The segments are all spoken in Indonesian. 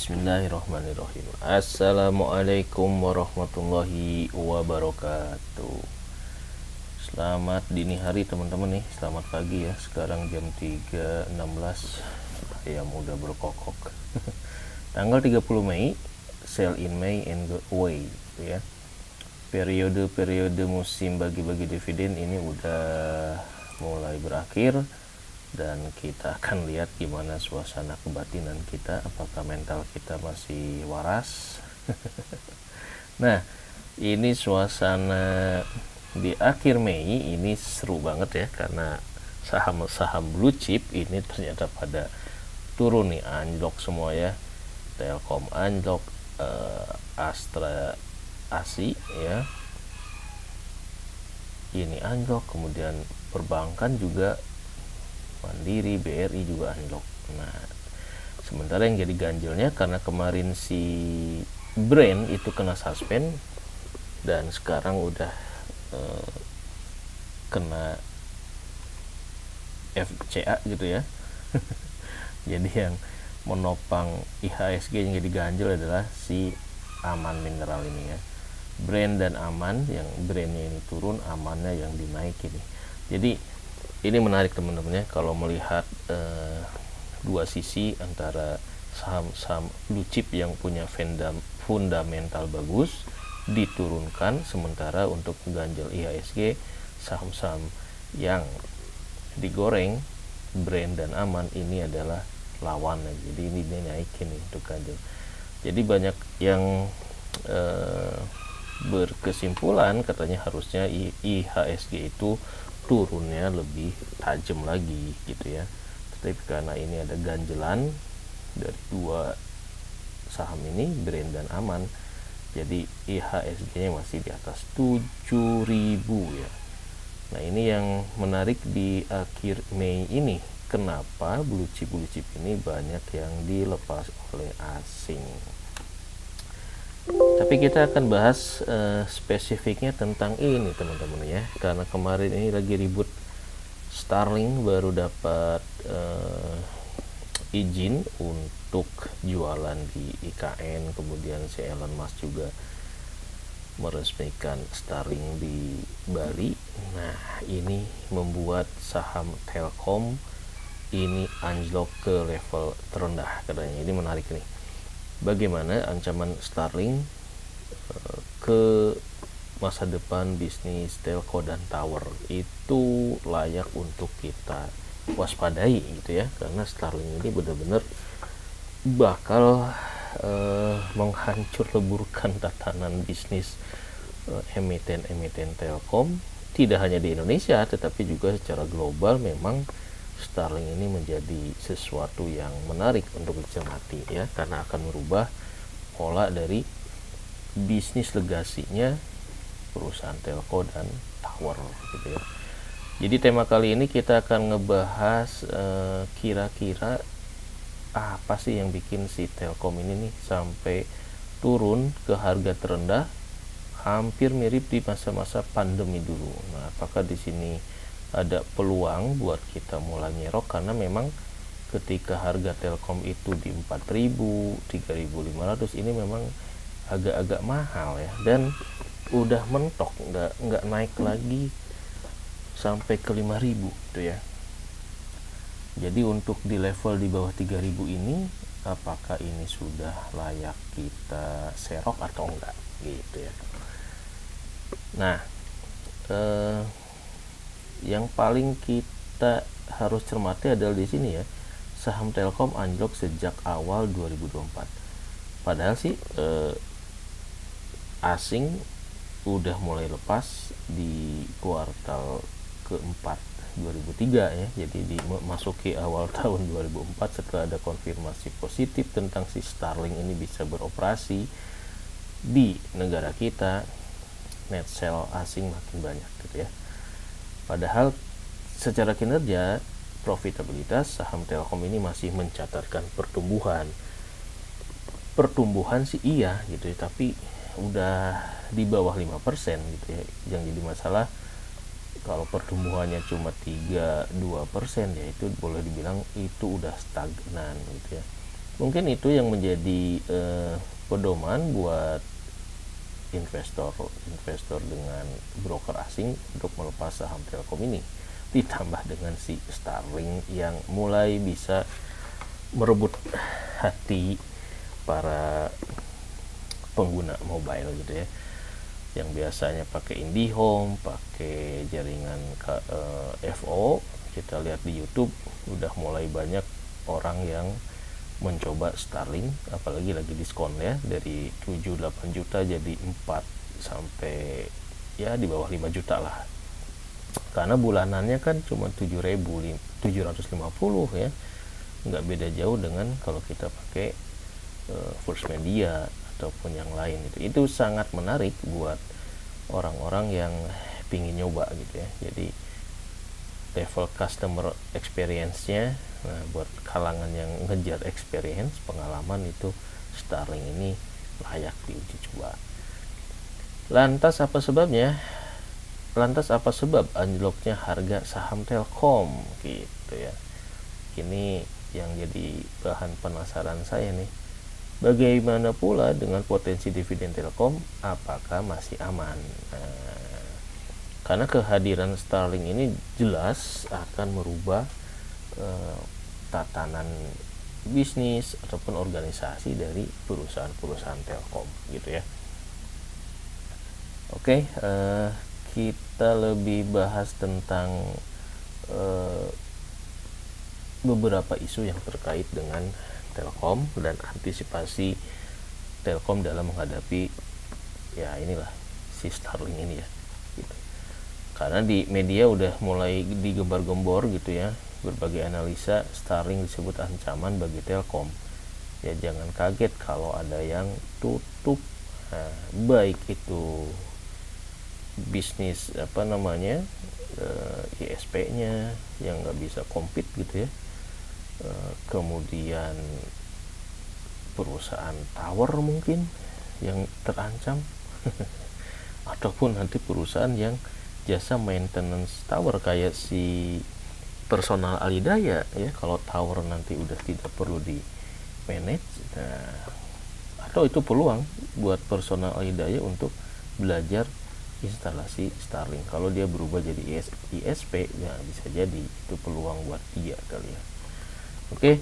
Bismillahirrahmanirrahim. Assalamualaikum warahmatullahi wabarakatuh. Selamat dini hari teman-teman nih. Selamat pagi ya. Sekarang jam 3.16. Ayam udah berkokok. Tanggal 30 Mei, sell in May and go away gitu ya. Periode musim bagi-bagi dividen ini udah mulai berakhir. Dan kita akan lihat gimana suasana kebatinan kita, apakah mental kita masih waras. Nah, ini suasana di akhir Mei ini seru banget ya, karena saham-saham blue chip ini ternyata pada turun nih, anjlok semua ya. Telkom anjlok, Astra Asi ya ini anjlok, kemudian perbankan juga, Mandiri, BRI juga anjlok. Nah, sementara yang jadi ganjilnya karena kemarin si Brand itu kena suspend dan sekarang udah kena FCA gitu ya. Jadi yang menopang IHSG yang jadi ganjil adalah si Aman Mineral ini ya. Brand dan Aman, yang brandnya ini turun, Amannya yang dinaikin. Jadi ini menarik teman-teman ya, kalau melihat dua sisi antara saham-saham blue chip yang punya fundamental bagus diturunkan, sementara untuk ganjil IHSG saham-saham yang digoreng Brand dan Aman ini adalah lawannya. Jadi ini dinaikin nih untuk ganjil. Jadi banyak yang berkesimpulan katanya harusnya IHSG itu turunnya lebih tajam lagi gitu ya. Tetapi karena ini ada ganjelan dari dua saham ini, Brand dan Aman, jadi IHSG-nya masih di atas 7.000 ya. Nah, ini yang menarik di akhir Mei ini. Kenapa blue chip ini banyak yang dilepas oleh asing? Tapi kita akan bahas spesifiknya tentang ini teman-teman ya, karena kemarin ini lagi ribut. Starlink baru dapat izin untuk jualan di IKN, kemudian si Elon Musk juga meresmikan Starlink di Bali. Nah, ini membuat saham Telkom ini anjlok ke level terendah katanya. Ini menarik nih, bagaimana ancaman Starlink ke masa depan bisnis telco dan tower itu layak untuk kita waspadai gitu ya, karena Starlink ini benar-benar bakal menghancur leburkan tatanan bisnis emiten telkom, tidak hanya di Indonesia tetapi juga secara global. Memang Starlink ini menjadi sesuatu yang menarik untuk dicermati ya, karena akan merubah pola dari bisnis legasinya perusahaan telco dan tower gitu ya. Jadi tema kali ini kita akan ngebahas kira-kira apa sih yang bikin si Telkom ini nih sampai turun ke harga terendah, hampir mirip di masa-masa pandemi dulu. Nah, apakah di sini ada peluang buat kita mulai nyerok, karena memang ketika harga Telkom itu di 4.000, 3.500 ini memang agak-agak mahal ya, dan udah mentok, nggak naik lagi sampai ke 5.000 gitu ya. Jadi untuk di level di bawah 3.000 ini, apakah ini sudah layak kita serok atau enggak gitu ya. Nah, yang paling kita harus cermati adalah di sini ya, saham Telkom anjlok sejak awal 2024. Padahal sih asing udah mulai lepas di kuartal keempat 2003 ya. Jadi dimasuki awal tahun 2004 setelah ada konfirmasi positif tentang si Starlink ini bisa beroperasi di negara kita, net sell asing makin banyak gitu ya. Padahal secara kinerja, profitabilitas saham Telkom ini masih mencatatkan pertumbuhan sih iya gitu ya, tapi udah di bawah 5% gitu ya. Yang jadi masalah kalau pertumbuhannya cuma 3-2% ya, itu boleh dibilang itu udah stagnan gitu ya. Mungkin itu yang menjadi pedoman buat investor dengan broker asing untuk melepas saham Telkom ini, ditambah dengan si Starlink yang mulai bisa merebut hati para pengguna mobile gitu ya, yang biasanya pakai IndiHome, pakai jaringan FO. Kita lihat di YouTube udah mulai banyak orang yang mencoba Starlink, apalagi lagi diskon ya, dari 7-8 juta jadi 4 sampai ya di bawah 5 juta lah, karena bulanannya kan cuma 7.750 ya, nggak beda jauh dengan kalau kita pakai First Media ataupun yang lain. Itu sangat menarik buat orang-orang yang pingin nyoba gitu ya. Jadi level customer experience-nya, nah buat kalangan yang ngejar experience, pengalaman, itu Starlink ini layak diuji coba. Lantas apa sebabnya? Lantas apa sebab anjloknya harga saham Telkom gitu ya. Ini yang jadi bahan penasaran saya nih. Bagaimana pula dengan potensi dividen Telkom? Apakah masih aman? Karena kehadiran Starlink ini jelas akan merubah tatanan bisnis ataupun organisasi dari perusahaan-perusahaan Telkom gitu ya. Oke, kita lebih bahas tentang beberapa isu yang terkait dengan Telkom dan antisipasi Telkom dalam menghadapi ya inilah si Starlink ini ya gitu. Karena di media udah mulai digembar-gembor gitu ya, berbagai analisa Starlink disebut ancaman bagi Telkom. Ya jangan kaget kalau ada yang tutup, baik itu bisnis ISP-nya yang nggak bisa compete gitu ya, kemudian perusahaan tower mungkin yang terancam ataupun nanti perusahaan yang jasa maintenance tower kayak si Personal Alidaya ya, kalau tower nanti udah tidak perlu di manage. Atau itu peluang buat Personal Alidaya untuk belajar instalasi Starlink. Kalau dia berubah jadi ISP ya bisa jadi itu peluang buat dia kali ya. Oke,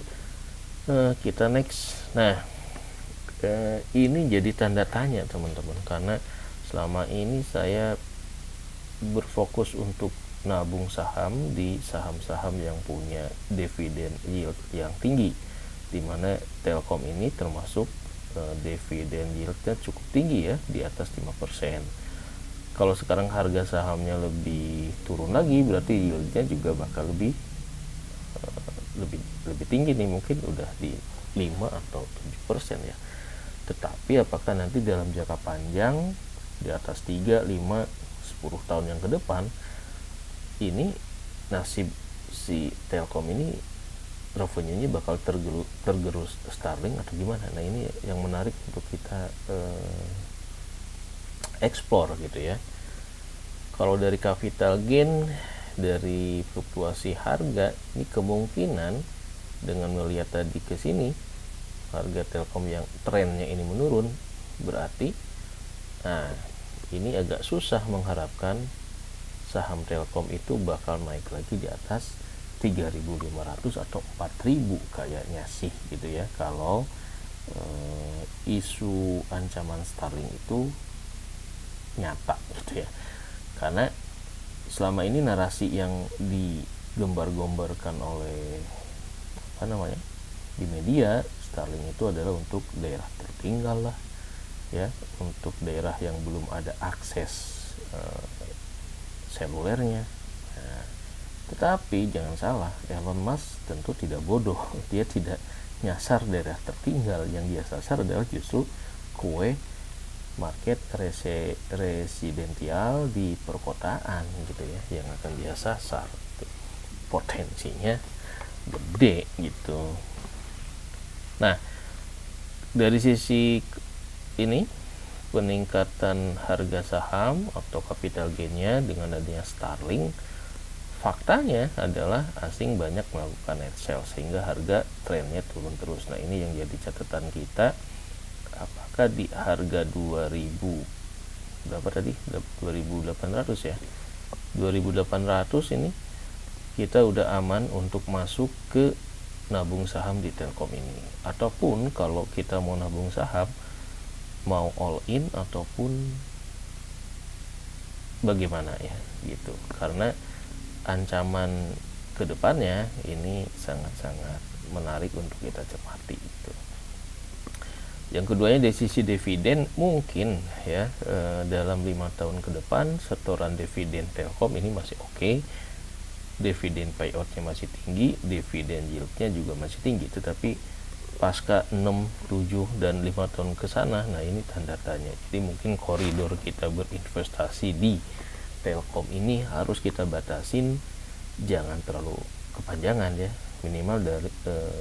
kita next. Nah, ini jadi tanda tanya teman-teman, karena selama ini saya berfokus untuk nabung saham di saham-saham yang punya dividen yield yang tinggi, dimana Telkom ini termasuk dividen yieldnya cukup tinggi ya, di atas 5%. Kalau sekarang harga sahamnya lebih turun lagi, berarti yieldnya juga bakal lebih tinggi nih, mungkin udah di 5 atau 7% ya. Tetapi apakah nanti dalam jangka panjang di atas 3, 5, 10 tahun yang ke depan ini nasib si Telkom ini revenue-nya bakal tergerus Starlink atau gimana? Nah ini yang menarik untuk kita explore gitu ya. Kalau dari capital gain, dari fluktuasi harga, ini kemungkinan dengan melihat tadi ke sini harga Telkom yang trennya ini menurun, berarti ini agak susah mengharapkan saham Telkom itu bakal naik lagi di atas 3.500 atau 4.000 kayaknya sih gitu ya, kalau isu ancaman Starlink itu nyata gitu ya. Karena selama ini narasi yang digembar-gembarkan oleh di media, Starlink itu adalah untuk daerah tertinggal lah ya, untuk daerah yang belum ada akses selulernya. Tetapi jangan salah, Elon Musk tentu tidak bodoh, dia tidak nyasar daerah tertinggal, yang dia sasar adalah justru kue market residensial di perkotaan gitu ya, yang akan dia sasar. Potensinya gede gitu. Nah, dari sisi ini peningkatan harga saham atau capital gain-nya dengan adanya Starlink, faktanya adalah asing banyak melakukan net sell sehingga harga trennya turun terus. Nah, ini yang jadi catatan kita, apakah di harga 2000 berapa tadi, 2800 ya, 2800 ini kita udah aman untuk masuk ke nabung saham di Telkom ini, ataupun kalau kita mau nabung saham mau all in ataupun bagaimana ya gitu, karena ancaman kedepannya ini sangat-sangat menarik untuk kita cermati gitu. Yang keduanya dari sisi dividen, mungkin ya dalam 5 tahun ke depan setoran dividen Telkom ini masih oke, dividen payoutnya masih tinggi, dividen yieldnya juga masih tinggi, tetapi pasca 6, 7, dan 5 tahun ke sana, nah ini tanda tanya. Jadi mungkin koridor kita berinvestasi di Telkom ini harus kita batasin, jangan terlalu kepanjangan ya, minimal dari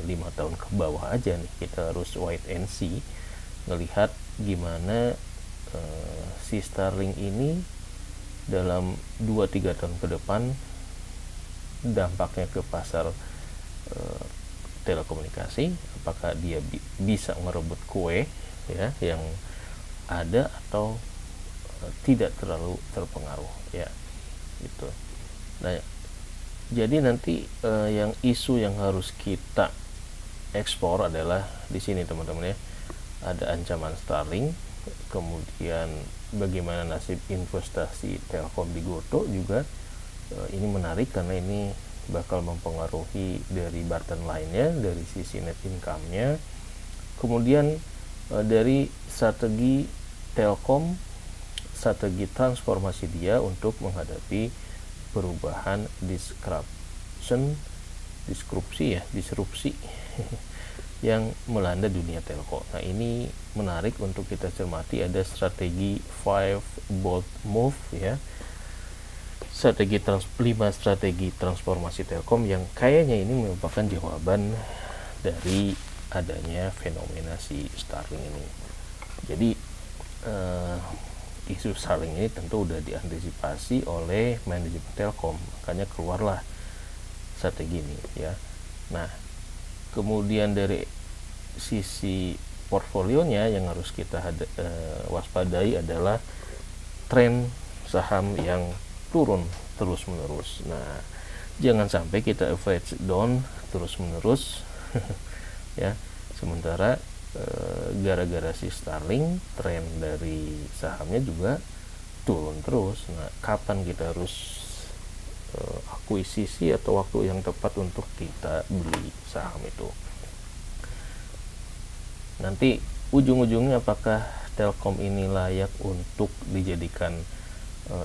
5 tahun ke bawah aja nih. Kita harus wait and see, ngelihat gimana si Starlink ini dalam 2-3 tahun ke depan dampaknya ke pasar telekomunikasi, apakah dia bisa merebut kue ya yang ada atau tidak terlalu terpengaruh ya gitu. Nah, jadi nanti yang isu yang harus kita ekspor adalah di sini teman-teman ya, ada ancaman Starlink, kemudian bagaimana nasib investasi Telkom di Goto juga ini menarik karena ini bakal mempengaruhi dari bottom line-nya, dari sisi net income-nya. Kemudian dari strategi Telkom, strategi transformasi dia untuk menghadapi perubahan disrupsi yang melanda dunia telco. Nah, ini menarik untuk kita cermati. Ada strategi 5 bold move ya, 5 strategi transformasi Telkom yang kayaknya ini merupakan jawaban dari adanya fenomena si Starlink ini. Jadi isu Starlink ini tentu udah diantisipasi oleh manajemen Telkom, makanya keluarlah strategi ini ya. Nah, kemudian dari sisi portfolionya yang harus kita waspadai adalah tren saham yang turun terus menerus. Nah, jangan sampai kita average down terus menerus ya, sementara gara-gara si Starlink tren dari sahamnya juga turun terus. Nah, kapan kita harus akuisisi atau waktu yang tepat untuk kita beli saham itu? Nanti ujung-ujungnya apakah Telkom ini layak untuk dijadikan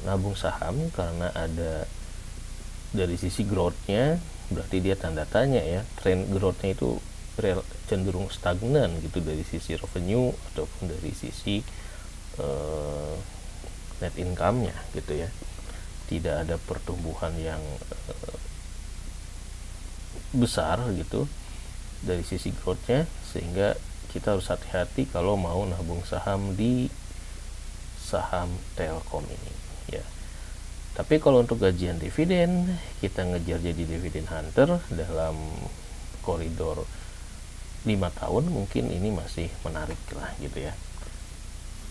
nabung saham, karena ada dari sisi growth-nya, berarti dia tanda tanya ya, tren growth-nya itu cenderung stagnan gitu dari sisi revenue ataupun dari sisi net income-nya gitu ya. Tidak ada pertumbuhan yang besar gitu dari sisi growth-nya, sehingga kita harus hati-hati kalau mau nabung saham di saham Telkom ini ya. Tapi kalau untuk gajian dividen, kita ngejar jadi dividen hunter dalam koridor 5 tahun, mungkin ini masih menarik lah gitu ya.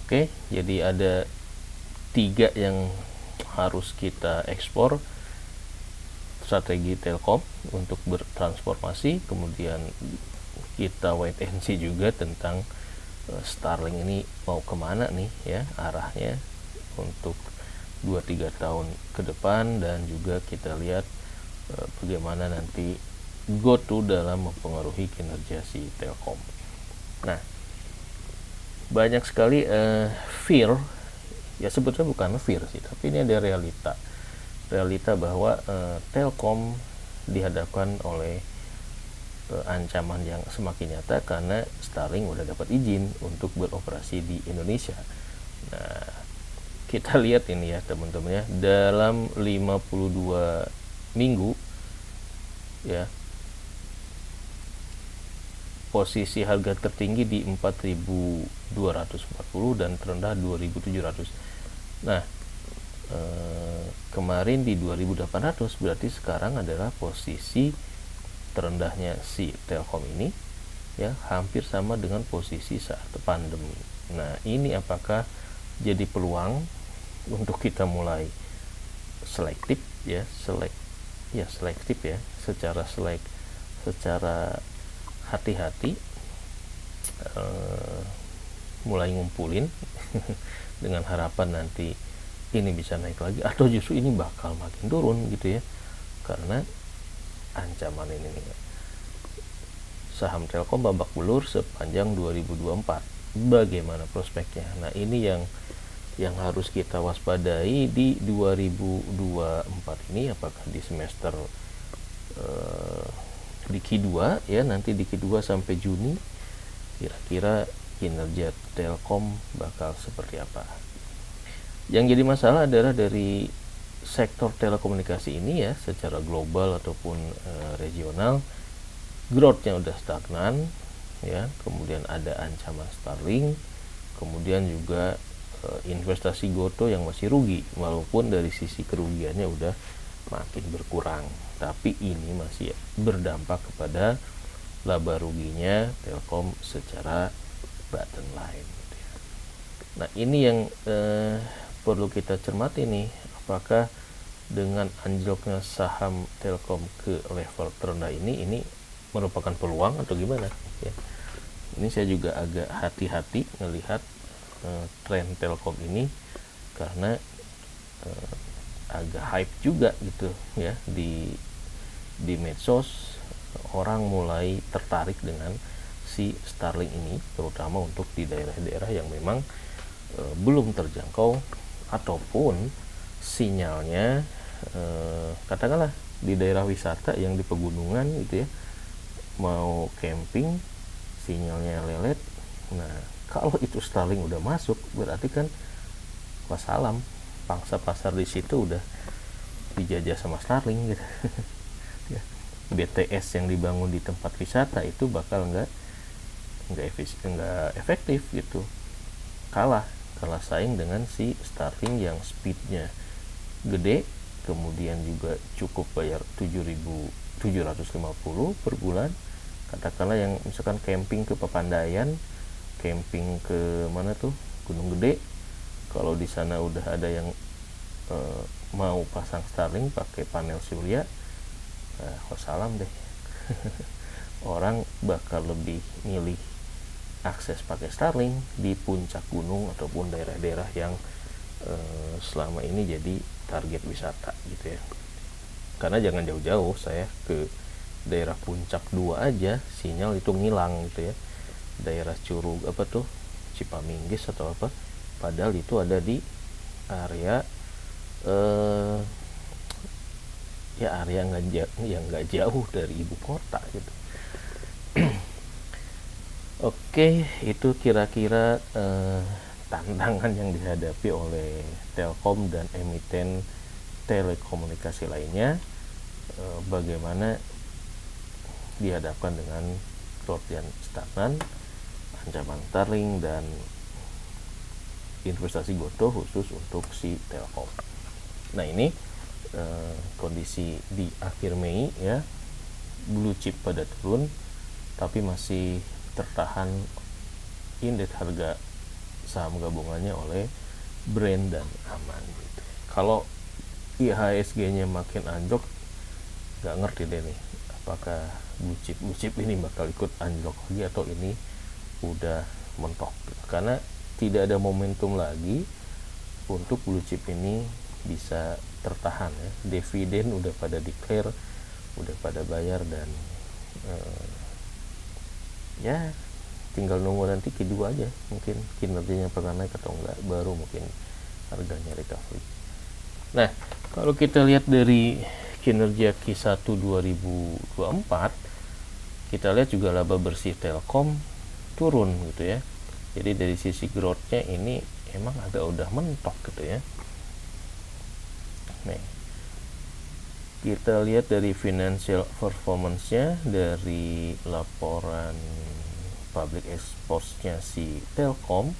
Oke, jadi ada 3 yang harus kita ekspor: strategi Telkom untuk bertransformasi, kemudian kita wait and see juga tentang Starlink ini mau kemana nih ya arahnya untuk 2-3 tahun ke depan, dan juga kita lihat bagaimana nanti GoTo dalam mempengaruhi kinerja si Telkom. Nah, banyak sekali fear ya, sebetulnya bukan fear sih, tapi ini ada realita bahwa Telkom dihadapkan oleh ancaman yang semakin nyata karena Starlink udah dapat izin untuk beroperasi di Indonesia. Nah, kita lihat ini ya teman-teman ya, dalam 52 minggu ya, posisi harga tertinggi di 4.240 dan terendah 2.700. Nah, kemarin di 2.800, berarti sekarang adalah posisi terendahnya si Telkom ini ya, hampir sama dengan posisi saat pandemi. Nah, ini apakah jadi peluang untuk kita mulai selektif ya, selektif ya, secara hati-hati mulai ngumpulin dengan harapan nanti ini bisa naik lagi, atau justru ini bakal makin turun gitu ya, karena ancaman ini nih, saham Telkom babak belur sepanjang 2024. Bagaimana prospeknya? Nah, ini yang harus kita waspadai di 2024 ini, apakah di semester di Q2 ya, nanti di Q2 sampai Juni kira-kira kinerja Telkom bakal seperti apa. Yang jadi masalah adalah dari sektor telekomunikasi ini ya, secara global ataupun regional, growth-nya udah stagnan ya, kemudian ada ancaman Starlink, kemudian juga investasi GoTo yang masih rugi, walaupun dari sisi kerugiannya udah makin berkurang, tapi ini masih berdampak kepada laba ruginya Telkom secara bottom line gitu ya. Nah, ini yang perlu kita cermati nih, apakah dengan anjloknya saham Telkom ke level terendah ini merupakan peluang atau gimana ya. Ini saya juga agak hati-hati melihat tren Telkom ini, karena agak hype juga gitu ya, di medsos orang mulai tertarik dengan si Starlink ini, terutama untuk di daerah-daerah yang memang belum terjangkau ataupun sinyalnya katakanlah di daerah wisata yang di pegunungan gitu ya, mau camping sinyalnya lelet. Nah, kalau itu Starlink udah masuk, berarti kan wassalam, pangsa pasar di situ udah dijajah sama Starlink gitu. BTS yang dibangun di tempat wisata itu bakal nggak efektif gitu, kalah saing dengan si Starlink yang speednya gede, kemudian juga cukup bayar 7.750 per bulan. Katakanlah yang misalkan camping ke Pepandayan, camping ke mana tuh, Gunung Gede, kalau di sana udah ada yang mau pasang Starlink pakai panel surya, wassalam deh. Orang bakal lebih milih akses pakai Starlink di puncak gunung ataupun daerah-daerah yang selama ini jadi target wisata gitu ya. Karena jangan jauh-jauh, saya ke daerah Puncak 2 aja sinyal itu ngilang gitu ya. Daerah Curug apa tuh, Cipaminggis atau apa, padahal itu ada di area area yang nggak jauh dari ibu kota gitu. Oke, itu kira-kira tantangan yang dihadapi oleh Telkom dan emiten telekomunikasi lainnya, bagaimana dihadapkan dengan growth yang stagnan, ancaman Starlink, dan investasi GoTo khusus untuk si Telkom. Nah, ini kondisi di akhir Mei ya, blue chip pada turun, tapi masih tertahan indeks harga saham gabungannya oleh brand dan aman gitu. Kalau IHSG-nya makin anjlok, nggak ngerti deh nih, apakah blue chip ini bakal ikut anjlok lagi atau ini udah mentok gitu. Karena tidak ada momentum lagi untuk blue chip ini bisa tertahan ya. Dividen udah pada declare, udah pada bayar, dan ya tinggal nunggu nanti Q2 aja, mungkin kinerjanya pernah naik atau enggak, baru mungkin harganya recovery. Nah, kalau kita lihat dari kinerja Q1 2024, kita lihat juga laba bersih Telkom turun gitu ya. Jadi dari sisi growth-nya ini emang agak udah mentok gitu ya. Nih, kita lihat dari financial performance-nya, dari laporan public exposure-nya si Telkom,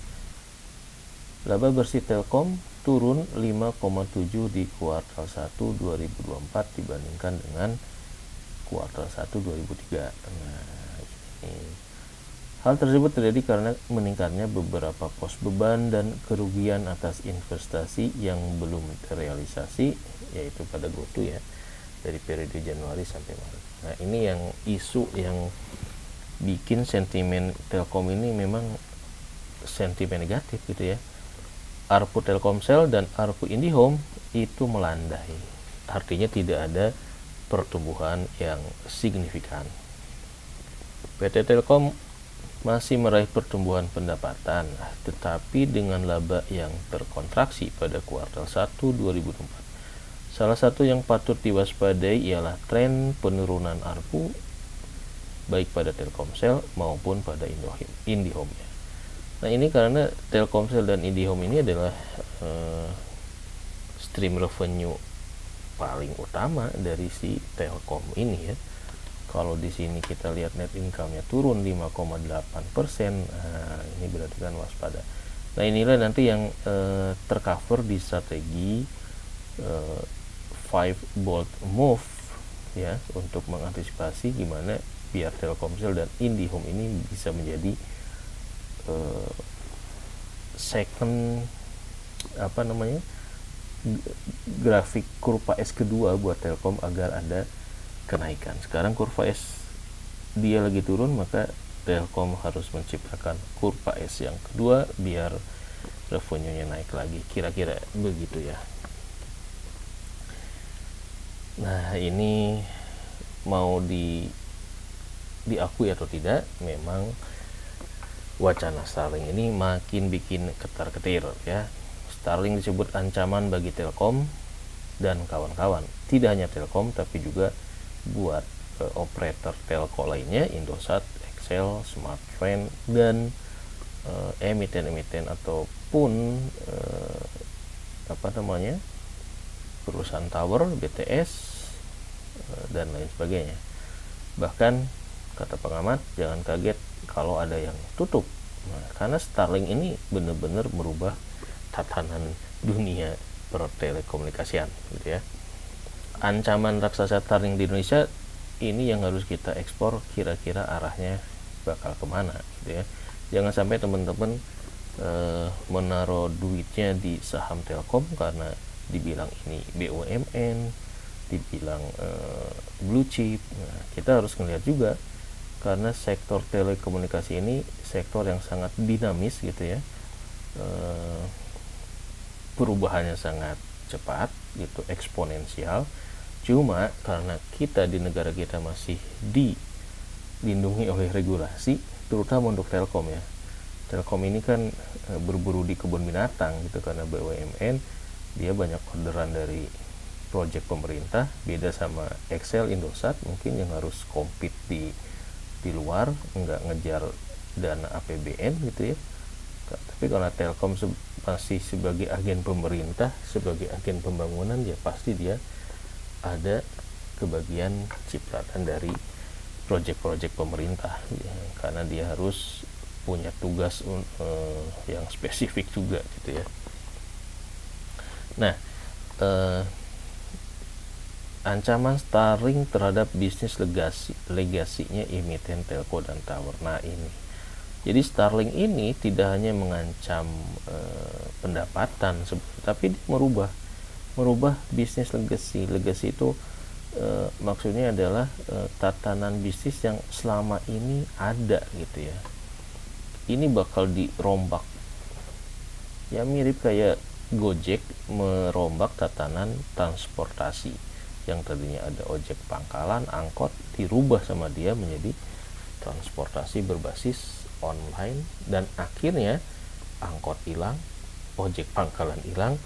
laba bersih Telkom turun 5,7 di kuartal 1 2024 dibandingkan dengan kuartal 1 2003. Nah, hal tersebut terjadi karena meningkatnya beberapa pos beban dan kerugian atas investasi yang belum terrealisasi, yaitu pada GoTo ya, dari periode Januari sampai Maret. Nah, ini yang isu yang bikin sentimen Telkom ini memang sentimen negatif gitu ya. ARPU Telkomsel dan ARPU IndiHome itu melandai. Artinya tidak ada pertumbuhan yang signifikan. PT Telkom masih meraih pertumbuhan pendapatan, tetapi dengan laba yang terkontraksi pada kuartal 1 2024. Salah satu yang patut diwaspadai ialah tren penurunan ARPU baik pada Telkomsel maupun pada IndiHome. Nah, ini karena Telkomsel dan IndiHome ini adalah stream revenue paling utama dari si Telkom ini ya. Kalau di sini kita lihat net income-nya turun 5,8%, nah, ini berarti kan waspada. Nah, inilah nanti yang tercover di strategi 5 bold move ya, untuk mengantisipasi gimana biar Telkomsel dan IndiHome ini bisa menjadi second grafik kurva S kedua buat Telkom agar ada kenaikan. Sekarang kurva S dia lagi turun, maka Telkom harus menciptakan kurva S yang kedua biar revenue-nya naik lagi, kira-kira begitu ya. Nah, ini mau diakui atau tidak, memang wacana Starlink ini makin bikin ketar-ketir ya. Starlink disebut ancaman bagi Telkom dan kawan-kawan. Tidak hanya Telkom tapi juga buat operator telco lainnya, Indosat, XL, Smartfren, dan emiten-emiten ataupun perusahaan tower, BTS, dan lain sebagainya. Bahkan kata pengamat, jangan kaget kalau ada yang tutup. Nah, karena Starlink ini benar-benar merubah tatanan dunia pertelekomunikasian gitu ya. Ancaman raksasa Starlink di Indonesia ini yang harus kita ekspor, kira-kira arahnya bakal kemana gitu ya. Jangan sampai teman-teman menaruh duitnya di saham Telkom karena dibilang ini BUMN, dibilang blue chip. Nah, kita harus melihat juga karena sektor telekomunikasi ini sektor yang sangat dinamis gitu ya, perubahannya sangat cepat gitu, eksponensial. Cuma karena kita di negara kita masih dilindungi oleh regulasi, terutama untuk Telkom ya. Telkom ini kan berburu di kebun binatang gitu, karena BUMN dia banyak orderan dari proyek pemerintah, beda sama XL, Indosat mungkin yang harus compete di luar, nggak ngejar dana APBN gitu ya. Tapi kalau Telkom masih sebagai agen pemerintah, sebagai agen pembangunan, ya pasti dia ada kebagian cipratan dari proyek-proyek pemerintah ya, karena dia harus punya tugas yang spesifik juga gitu ya. Nah, ancaman Starlink terhadap bisnis legasinya emiten telco dan tower. Nah, ini jadi Starlink ini tidak hanya mengancam pendapatan, tapi dia merubah bisnis legasi. Legasi itu maksudnya adalah tatanan bisnis yang selama ini ada gitu ya. Ini bakal dirombak. Ya mirip kayak Gojek merombak tatanan transportasi. Yang tadinya ada ojek pangkalan, angkot, dirubah sama dia menjadi transportasi berbasis online, dan akhirnya angkot hilang, ojek pangkalan hilang,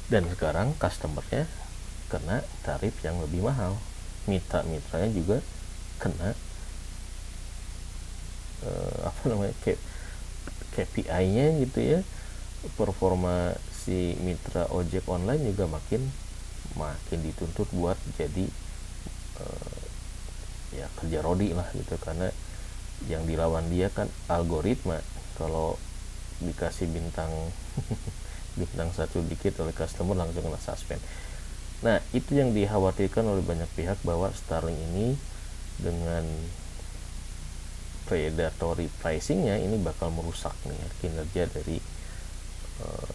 dan sekarang customernya kena tarif yang lebih mahal, mitra-mitranya juga kena KPI-nya gitu ya, performa si mitra ojek online juga makin dituntut buat jadi ya kerja rodi lah gitu, karena yang dilawan dia kan algoritma. Kalau dikasih bintang bintang 1 dikit oleh customer langsung kena suspend. Nah, itu yang dikhawatirkan oleh banyak pihak, bahwa Starlink ini dengan predatory pricingnya ini bakal merusak nih ya, kinerja dari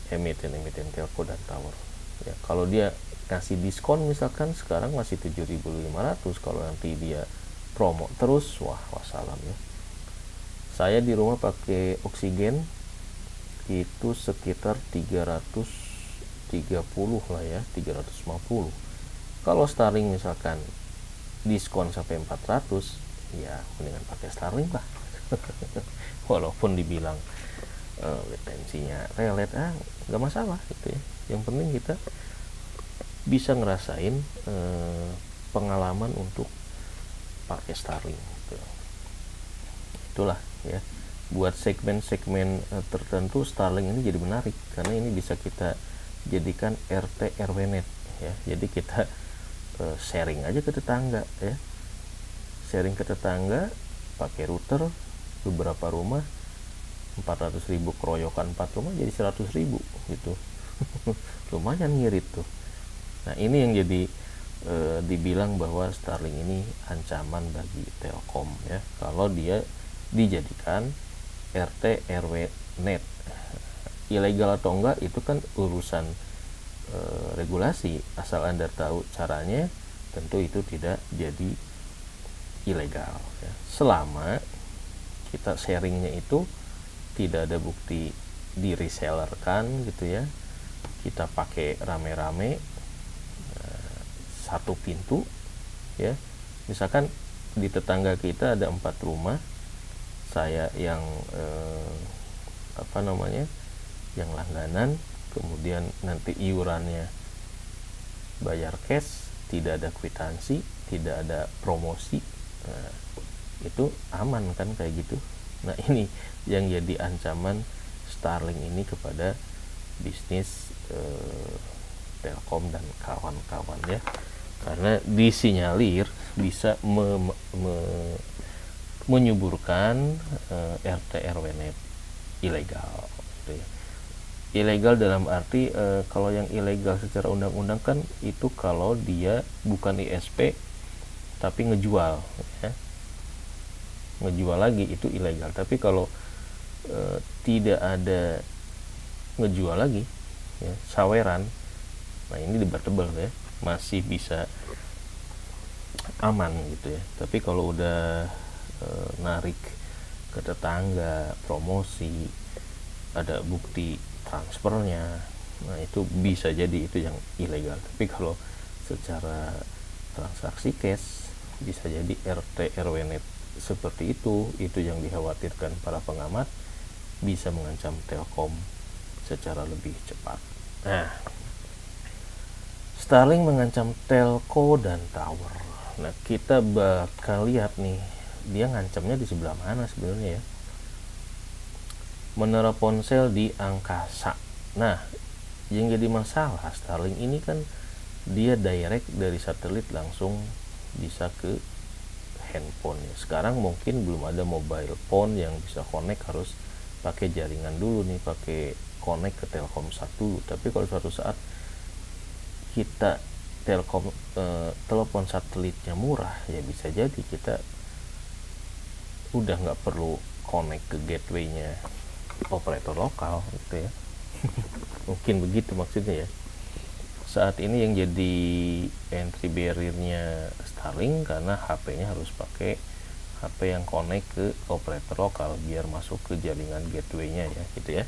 emiten telco dan tower. Ya, kalau dia kasih diskon misalkan sekarang masih 7.500, kalau nanti dia promo terus, wah wassalam ya. Saya di rumah pakai oksigen itu sekitar 330 lah ya, 350. Kalau Starlink misalkan diskon sampai 400, ya mendingan pakai Starlink lah. Walaupun dibilang latensinya relet, nggak masalah gitu ya. Yang penting kita bisa ngerasain pengalaman untuk pakai Starlink gitu. Itulah ya, buat segmen-segmen tertentu Starlink ini jadi menarik, karena ini bisa kita jadikan RT RW net ya. Jadi kita sharing aja ke tetangga ya, sharing ke tetangga pakai router beberapa rumah, 400.000 keroyokan 4 rumah jadi 100.000 gitu. Lumayan ngirit tuh. Nah, ini yang jadi dibilang bahwa Starlink ini ancaman bagi Telkom ya, kalau dia dijadikan RT RW net. Ilegal atau enggak itu kan urusan regulasi, asal Anda tahu caranya, tentu itu tidak jadi ilegal ya. Selama kita sharingnya itu tidak ada bukti di reseller kan gitu ya, kita pakai rame-rame satu pintu ya. Misalkan di tetangga kita ada 4 rumah, saya yang yang langganan, kemudian nanti iurannya bayar cash, tidak ada kwitansi, tidak ada promosi, nah, itu aman kan kayak gitu. Nah, ini yang jadi ancaman Starlink ini kepada bisnis Telkom dan kawan-kawan ya, karena disinyalir bisa menyuburkan RT RW net ilegal gitu ya. Ilegal dalam arti kalau yang ilegal secara undang-undang kan itu kalau dia bukan ISP tapi ngejual ya. Ngejual lagi itu ilegal. Tapi kalau tidak ada ngejual lagi ya, saweran, nah ini debatable ya, masih bisa aman gitu ya. Tapi kalau udah narik ke tetangga, promosi, ada bukti transfernya, nah itu bisa jadi itu yang ilegal. Tapi kalau secara transaksi cash bisa jadi RT RW net seperti itu yang dikhawatirkan para pengamat, bisa mengancam Telkom secara lebih cepat. Nah, Starlink mengancam telco dan tower. Nah, kita bakal lihat nih, dia ngancamnya di sebelah mana sebenarnya ya. Menara ponsel di angkasa. Nah, yang jadi masalah Starlink ini kan dia direct dari satelit langsung bisa ke handphone ya. Sekarang mungkin belum ada mobile phone yang bisa connect, harus pakai jaringan dulu nih, pakai connect ke Telkomsat dulu. Tapi kalau suatu saat kita telepon satelitnya murah, ya bisa jadi kita udah nggak perlu connect ke gateway-nya operator lokal gitu ya. Mungkin begitu maksudnya ya. Saat ini yang jadi entry barrier-nya Starlink karena HP-nya harus pakai HP yang connect ke operator lokal biar masuk ke jaringan gateway-nya ya gitu ya.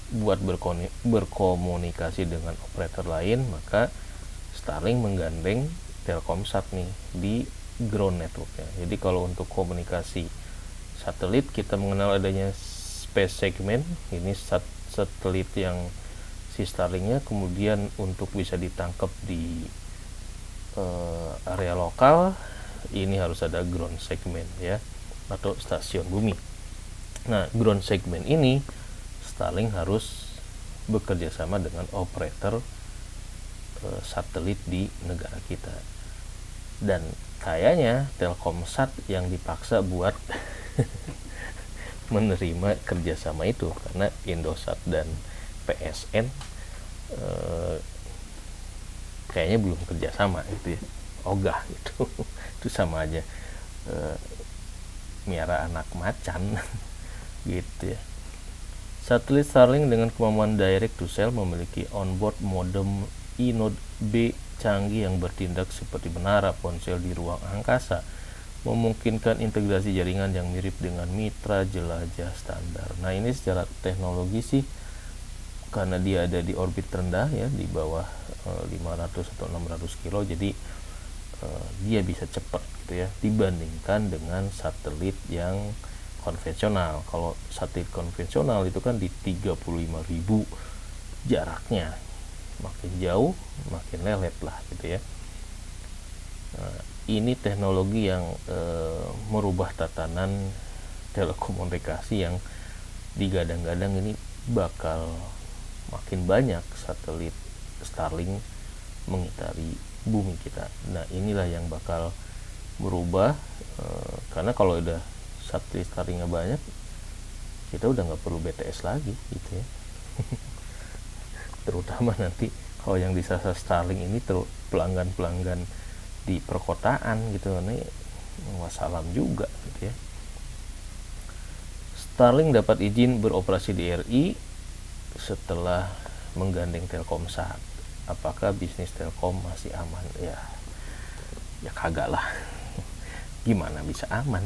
Buat berkomunikasi dengan operator lain, maka Starlink menggandeng Telkomsat nih di ground network-nya. Jadi kalau untuk komunikasi satelit, kita mengenal adanya space segment, ini satelit yang si Starlink-nya, kemudian untuk bisa ditangkap di area lokal, ini harus ada ground segment ya, atau stasiun bumi. Nah, ground segment ini Starlink harus bekerja sama dengan operator satelit di negara kita, dan kayaknya Telkomsat yang dipaksa buat menerima kerjasama itu, karena Indosat dan PSN kayaknya belum kerjasama gitu ya, ogah gitu. Itu sama aja miara anak macan gitu ya. Satelit Starlink dengan kemampuan direct to cell memiliki onboard modem e-node B canggih yang bertindak seperti menara ponsel di ruang angkasa, memungkinkan integrasi jaringan yang mirip dengan mitra jelajah standar. Nah, ini secara teknologi sih karena dia ada di orbit rendah ya, di bawah 500 atau 600 kilo, jadi dia bisa cepat gitu ya dibandingkan dengan satelit yang konvensional. Kalau satelit konvensional itu kan di 35.000 jaraknya, makin jauh makin lelet lah gitu ya. Nah, ini teknologi yang merubah tatanan telekomunikasi yang digadang-gadang ini bakal makin banyak satelit Starlink mengitari bumi kita. Nah, inilah yang bakal merubah karena kalau udah satelit Starlinknya banyak, kita udah nggak perlu BTS lagi gitu ya. Terutama nanti kalau yang disasar Starlink ini pelanggan-pelanggan di perkotaan gitu, ini wassalam juga gitu ya. Starlink dapat izin beroperasi di RI setelah menggandeng Telkomsat. Apakah bisnis Telkom masih aman? Ya kagak lah. Gimana bisa aman?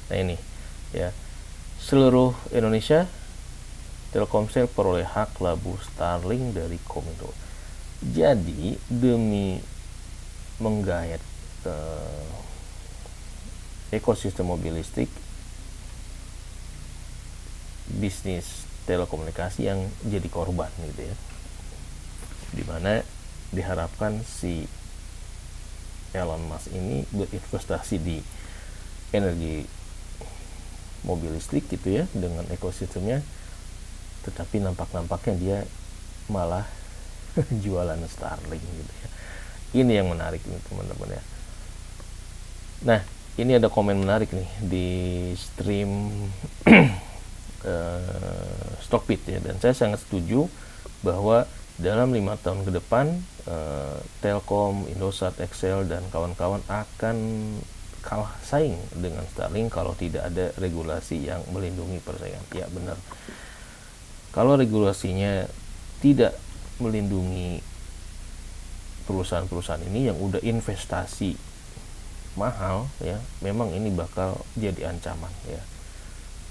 Nah, ini ya, seluruh Indonesia Telkomsel peroleh hak labu Starlink dari Kominfo. Jadi demi menggait ekosistem mobil listrik, bisnis telekomunikasi yang jadi korban gitu ya, dimana diharapkan si Elon Musk ini berinvestasi di energi mobil listrik gitu ya dengan ekosistemnya, tetapi nampak-nampaknya dia malah jualan Starlink gitu ya. Ini yang menarik nih teman-teman ya. Nah, ini ada komen menarik nih di stream Stockbit ya, dan saya sangat setuju bahwa dalam 5 tahun ke depan Telkom, Indosat, Excel dan kawan-kawan akan kalah saing dengan Starlink kalau tidak ada regulasi yang melindungi persaingan. Ya benar. Kalau regulasinya tidak melindungi perusahaan-perusahaan ini yang udah investasi mahal ya, memang ini bakal jadi ancaman ya.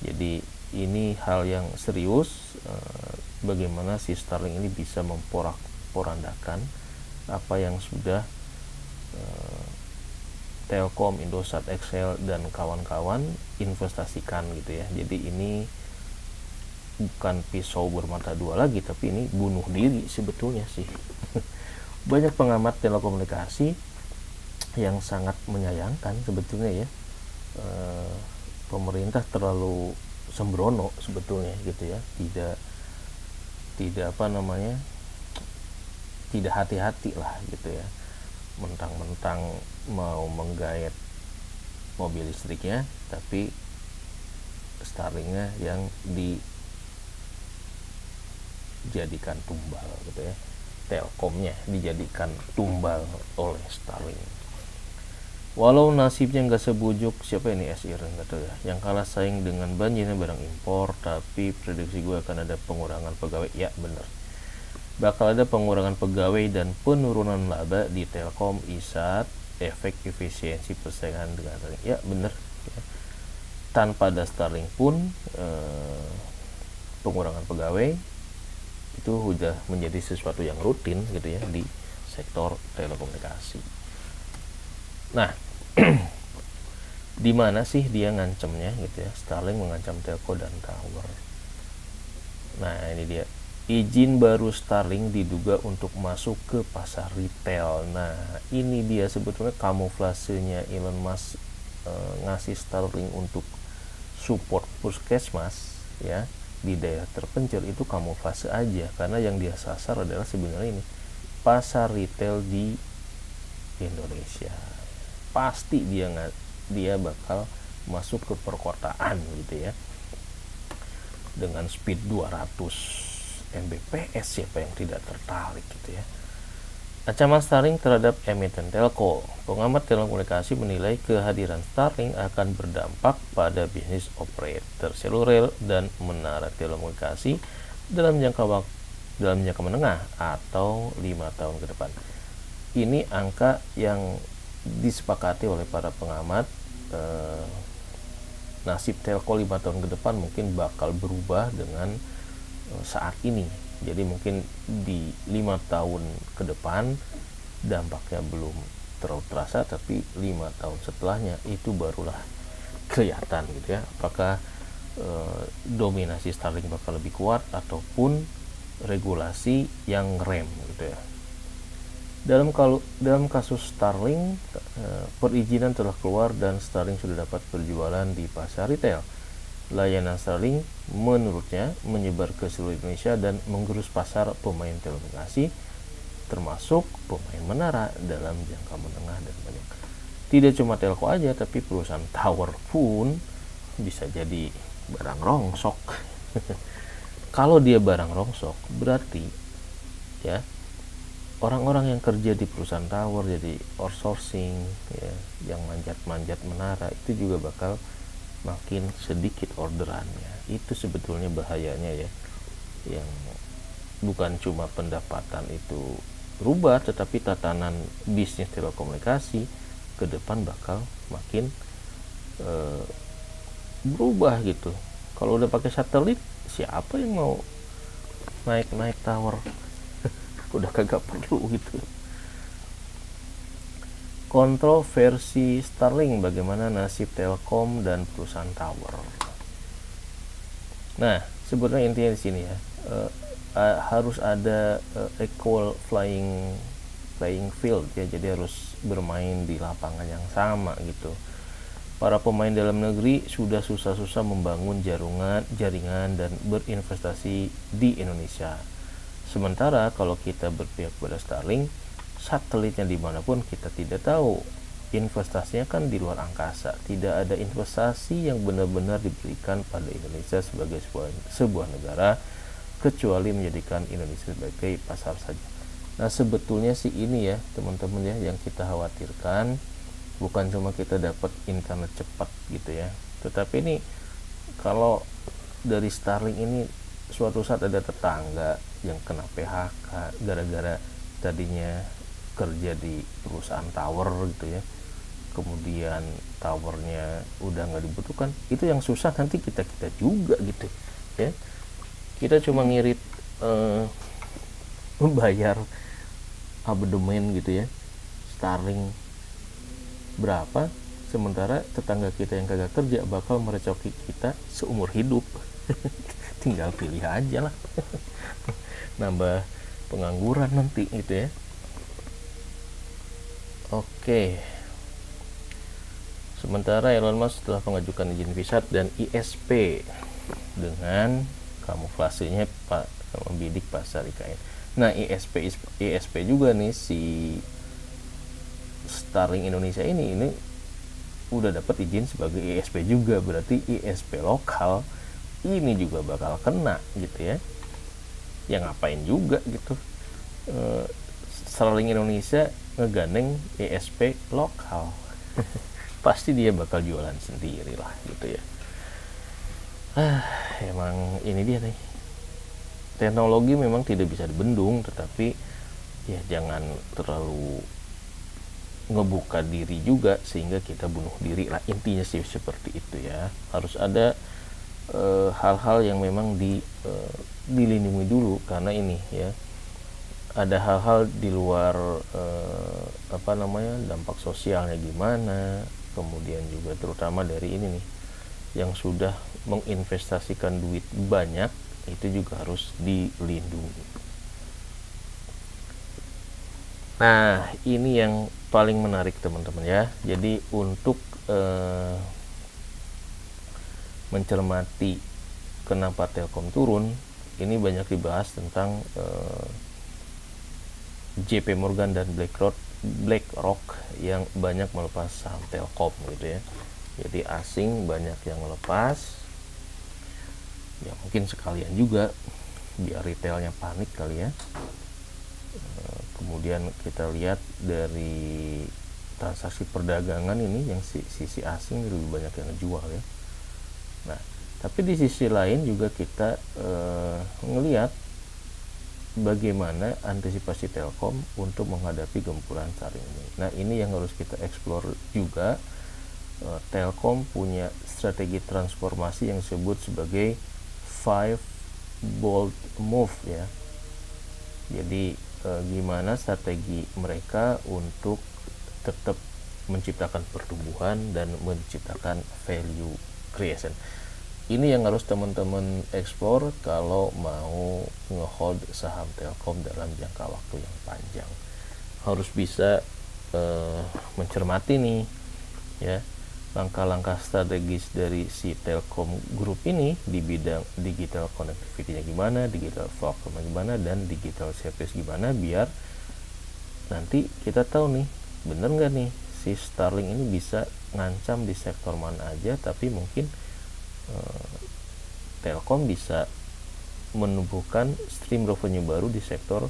Jadi ini hal yang serius, bagaimana si Starlink ini bisa memporak-porandakan apa yang sudah Telkom, Indosat, Excel dan kawan-kawan investasikan gitu ya. Jadi ini bukan pisau bermata dua lagi, tapi ini bunuh diri sebetulnya sih. Banyak pengamat telekomunikasi yang sangat menyayangkan sebetulnya ya, pemerintah terlalu sembrono sebetulnya gitu ya, tidak tidak hati-hati lah gitu ya, mentang-mentang mau menggait mobil listriknya tapi Starlinknya yang dijadikan tumbal gitu ya, Telkomnya dijadikan tumbal oleh Starlink. Walau nasibnya nggak sebujuk siapa ini SIR nggak tahu ya, yang kalah saing dengan banjirnya barang impor, tapi prediksi gue akan ada pengurangan pegawai. Ya bener, bakal ada pengurangan pegawai dan penurunan laba di Telkom, ISAT, efek efisiensi persaingan dengan Starlink. Ya bener ya. Tanpa ada Starlink pun pengurangan pegawai itu sudah menjadi sesuatu yang rutin gitu ya di sektor telekomunikasi. Nah, di mana sih dia ngancemnya gitu ya, Starlink mengancam telco dan tower. Nah, ini dia, izin baru Starlink diduga untuk masuk ke pasar retail. Nah, ini dia sebetulnya kamuflasenya Elon Musk ngasih Starlink untuk support puskesmas ya di daerah terpencil, itu kamuflase aja, karena yang dia sasar adalah sebenarnya ini pasar retail di Indonesia. Pasti dia bakal masuk ke perkotaan gitu ya dengan speed 200 Mbps, siapa yang tidak tertarik gitu ya. Ancaman Starlink terhadap emiten telco. Pengamat telekomunikasi menilai kehadiran Starlink akan berdampak pada bisnis operator seluler dan menara telekomunikasi dalam jangka menengah atau 5 tahun ke depan. Ini angka yang disepakati oleh para pengamat. Nasib telco 5 tahun ke depan mungkin bakal berubah dengan saat ini. Jadi mungkin di 5 tahun ke depan dampaknya belum terlalu terasa, tapi 5 tahun setelahnya itu barulah kelihatan gitu ya, apakah dominasi Starlink bakal lebih kuat ataupun regulasi yang rem gitu ya. Dalam kasus Starlink, perizinan telah keluar dan Starlink sudah dapat berjualan di pasar retail. Layanan Starlink menurutnya menyebar ke seluruh Indonesia dan menggerus pasar pemain telekomunikasi, termasuk pemain menara dalam jangka menengah dan banyak. Tidak cuma telco aja, tapi perusahaan tower pun bisa jadi barang rongsok. Kalau dia barang rongsok, berarti ya orang-orang yang kerja di perusahaan tower jadi outsourcing ya, yang manjat-manjat menara itu juga bakal makin sedikit orderannya. Itu sebetulnya bahayanya ya, yang bukan cuma pendapatan itu berubah, tetapi tatanan bisnis telekomunikasi ke depan bakal makin berubah gitu. Kalau udah pakai satelit, siapa yang mau naik tower? Udah kagak perlu gitu. Kontroversi Starlink, bagaimana nasib Telkom dan perusahaan tower. Nah, sebenarnya intinya di sini ya, harus ada equal playing field ya, jadi harus bermain di lapangan yang sama gitu. Para pemain dalam negeri sudah susah-susah membangun jaringan dan berinvestasi di Indonesia. Sementara kalau kita berpihak pada Starlink, satelitnya dimanapun kita tidak tahu. Investasinya kan di luar angkasa. Tidak ada investasi yang benar-benar diberikan pada Indonesia sebagai sebuah negara, kecuali menjadikan Indonesia sebagai pasar saja. Nah, sebetulnya sih ini ya teman-teman ya, yang kita khawatirkan bukan cuma kita dapat internet cepat gitu ya, tetapi ini kalau dari Starlink ini suatu saat ada tetangga yang kena PHK gara-gara tadinya kerja di perusahaan tower gitu ya, kemudian towernya udah nggak dibutuhkan, itu yang susah nanti kita juga gitu ya. Kita cuma ngirit membayar abodemen gitu ya Starlink berapa, sementara tetangga kita yang kagak kerja bakal merecoki kita seumur hidup. Tinggal pilih aja lah. Nambah pengangguran nanti gitu ya. Oke. Sementara Elon Musk telah mengajukan izin visa dan ISP dengan kamuflasenya membidik pasar IKN. Nah, ISP juga nih si Starlink Indonesia ini udah dapat izin sebagai ISP juga, berarti ISP lokal ini juga bakal kena gitu ya. Ya ngapain juga gitu, Starlink Indonesia ngegandeng ISP lokal. Pasti dia bakal jualan sendiri lah gitu ya. Emang ini dia nih, teknologi memang tidak bisa dibendung, tetapi ya jangan terlalu ngebuka diri juga sehingga kita bunuh diri lah, intinya sih seperti itu ya. Harus ada hal-hal yang memang dilindungi dulu, karena ini ya ada hal-hal di luar dampak sosialnya gimana, kemudian juga terutama dari ini nih yang sudah menginvestasikan duit banyak, itu juga harus dilindungi. Nah, ini yang paling menarik teman-teman ya. Jadi untuk mencermati kenapa Telkom turun, ini banyak dibahas tentang JP Morgan dan BlackRock yang banyak melepas saham Telkom gitu ya. Jadi asing banyak yang melepas, ya mungkin sekalian juga biar retailnya panik kali ya. Kemudian kita lihat dari transaksi perdagangan ini yang sisi asing lebih banyak yang jual ya. Nah, tapi di sisi lain juga kita ngelihat bagaimana antisipasi Telkom untuk menghadapi gempuran saring ini. Nah, ini yang harus kita eksplor juga. Telkom punya strategi transformasi yang disebut sebagai 5 bold move ya. Jadi gimana strategi mereka untuk tetap menciptakan pertumbuhan dan menciptakan value creation. Ini yang harus teman-teman eksplor kalau mau ngehold saham Telkom dalam jangka waktu yang panjang. Harus bisa mencermati nih ya langkah-langkah strategis dari si Telkom Group ini di bidang digital connectivity-nya gimana, digital platform gimana, dan digital service gimana, biar nanti kita tahu nih bener nggak nih si Starlink ini bisa ngancam di sektor mana aja, tapi mungkin Telkom bisa menumbuhkan stream revenue baru di sektor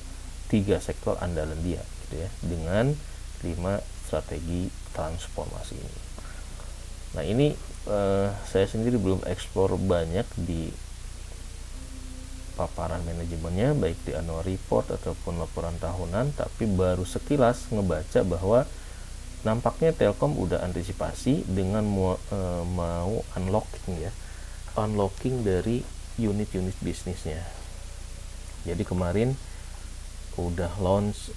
3 sektor andalan dia gitu ya, dengan 5 strategi transformasi ini. Nah, ini saya sendiri belum eksplor banyak di paparan manajemennya, baik di annual report ataupun laporan tahunan, tapi baru sekilas ngebaca bahwa nampaknya Telkom udah antisipasi dengan mau unlocking dari unit-unit bisnisnya. Jadi kemarin udah launch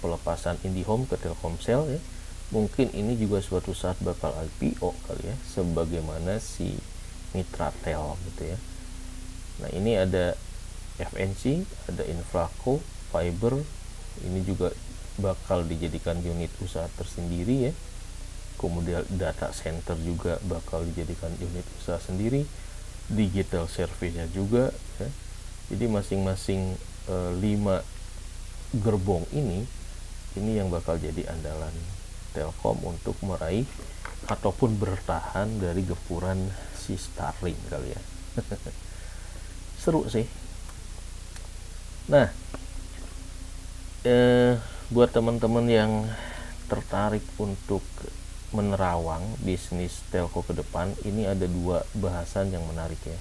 pelepasan IndiHome ke Telkomsel ya. Mungkin ini juga suatu saat bakal IPO kali ya, sebagaimana si Mitratel gitu ya. Nah, ini ada FNC, ada Infraco, Fiber, ini juga bakal dijadikan unit usaha tersendiri ya. Kemudian data center juga bakal dijadikan unit usaha sendiri, digital service-nya juga ya. Jadi masing-masing 5 gerbong ini yang bakal jadi andalan Telkom untuk meraih ataupun bertahan dari gempuran si Starlink kali ya. Seru sih. Nah, buat teman-teman yang tertarik untuk menerawang bisnis telco ke depan, ini ada 2 bahasan yang menarik ya,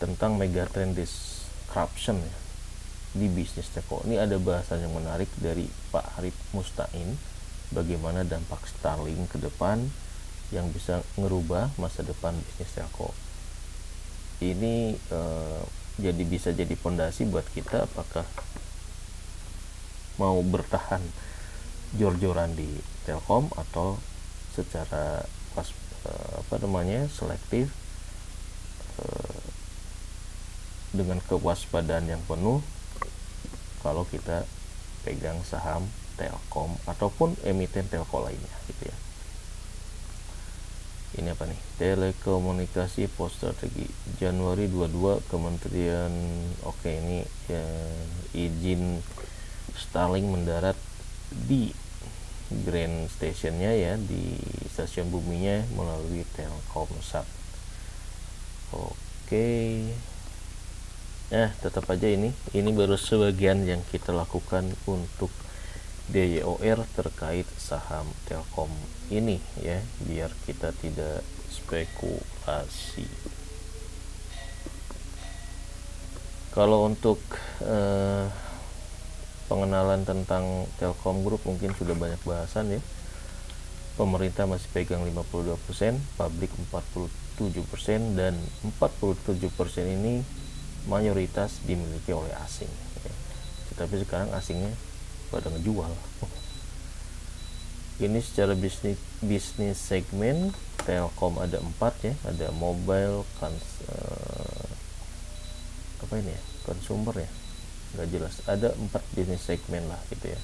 tentang megatrend disruption ya di bisnis telco. Ini ada bahasan yang menarik dari Pak Arif Mustain, bagaimana dampak Starlink ke depan yang bisa ngerubah masa depan bisnis telco. Ini bisa jadi fondasi buat kita apakah mau bertahan jor-joran di Telkom atau secara selektif dengan kewaspadaan yang penuh kalau kita pegang saham Telkom ataupun emiten telco lainnya gitu ya. Ini apa nih? Telekomunikasi post strategi Januari 22 Kementerian ini izin Starlink mendarat di ground stationnya ya, di stasiun buminya melalui Telkomsat. Tetap aja ini baru sebagian yang kita lakukan untuk DYOR terkait saham Telkom ini ya, biar kita tidak spekulasi. Kalau untuk pengenalan tentang Telkom Group mungkin sudah banyak bahasan ya. Pemerintah masih pegang 52%, publik 47%, dan 47% ini mayoritas dimiliki oleh asing ya. Tetapi sekarang asingnya pada ngejual. Ini secara bisnis segmen Telkom ada 4 ya, ada mobile, consumer ya, nggak jelas, ada 4 bisnis segmen lah gitu ya.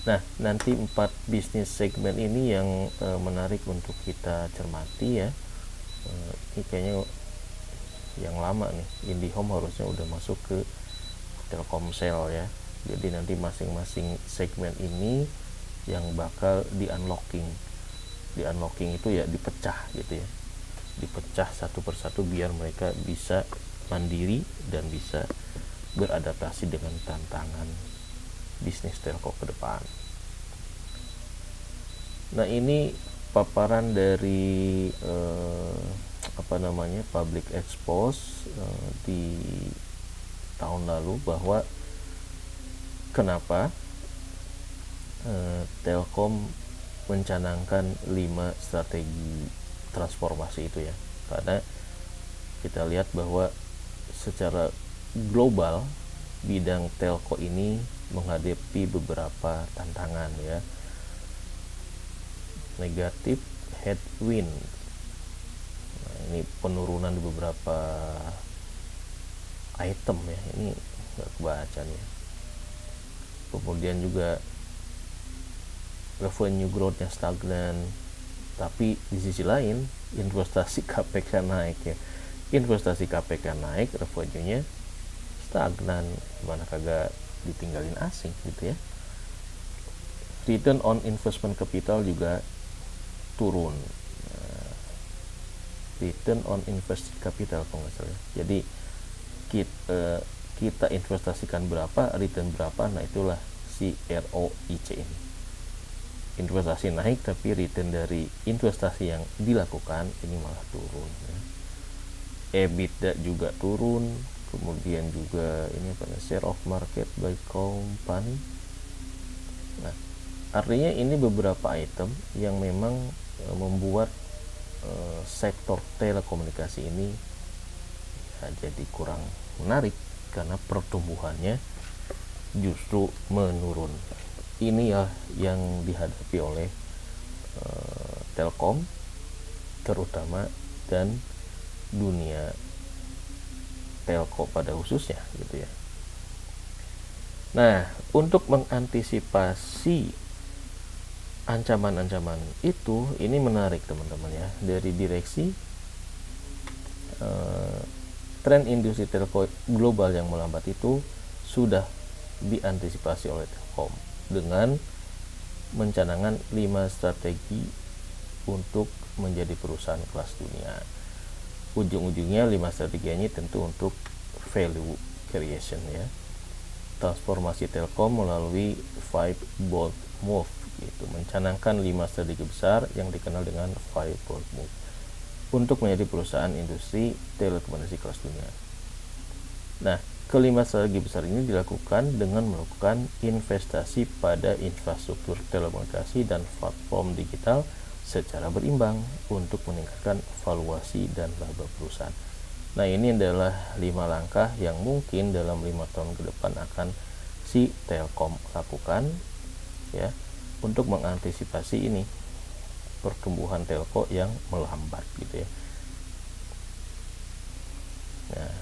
Nah, nanti 4 bisnis segmen ini yang menarik untuk kita cermati ya. Ini kayaknya yang lama nih, IndiHome harusnya udah masuk ke Telkomsel ya. Jadi nanti masing-masing segmen ini yang bakal di unlocking itu ya, dipecah gitu ya. dipecah satu persatu biar mereka bisa mandiri dan bisa beradaptasi dengan tantangan bisnis telco ke depan. Nah, ini paparan dari public expose di tahun lalu bahwa kenapa Telkom mencanangkan 5 strategi transformasi itu ya. Karena kita lihat bahwa secara global bidang telco ini menghadapi beberapa tantangan ya. Negatif headwind. Nah, ini penurunan di beberapa item ya. Ini nggak kebaca nih ya. Kemudian juga revenue growth-nya stagnan, tapi di sisi lain investasi CAPEX naik ya. Investasi CAPEX naik, revenue-nya stagnan, gimana kagak ditinggalin asing gitu ya. Return on investment capital juga turun. Return on invested capital kalau nggak salah. Jadi kita investasikan berapa, return berapa, nah itulah si ROIC ini. Investasi naik tapi return dari investasi yang dilakukan ini malah turun ya. EBITDA juga turun, kemudian juga ini share of market by company. Nah, artinya ini beberapa item yang memang membuat sektor telekomunikasi ini ya, jadi kurang menarik karena pertumbuhannya justru menurun. Ini ya yang dihadapi oleh Telkom terutama dan dunia telco pada khususnya gitu ya. Nah, untuk mengantisipasi ancaman-ancaman itu, ini menarik teman-teman ya, dari direksi tren industri telco global yang melambat itu sudah diantisipasi oleh Telkom dengan mencanangkan 5 strategi untuk menjadi perusahaan kelas dunia. Ujung-ujungnya 5 strategi ini tentu untuk value creation ya. Transformasi Telkom melalui 5 bold move gitu, mencanangkan 5 strategi besar yang dikenal dengan 5 bold move untuk menjadi perusahaan industri telekomunikasi kelas dunia. Nah, kelima strategi besar ini dilakukan dengan melakukan investasi pada infrastruktur telekomunikasi dan platform digital secara berimbang untuk meningkatkan valuasi dan laba perusahaan. Nah, ini adalah 5 langkah yang mungkin dalam 5 tahun ke depan akan si Telkom lakukan ya untuk mengantisipasi ini pertumbuhan telco yang melambat gitu ya. Nah,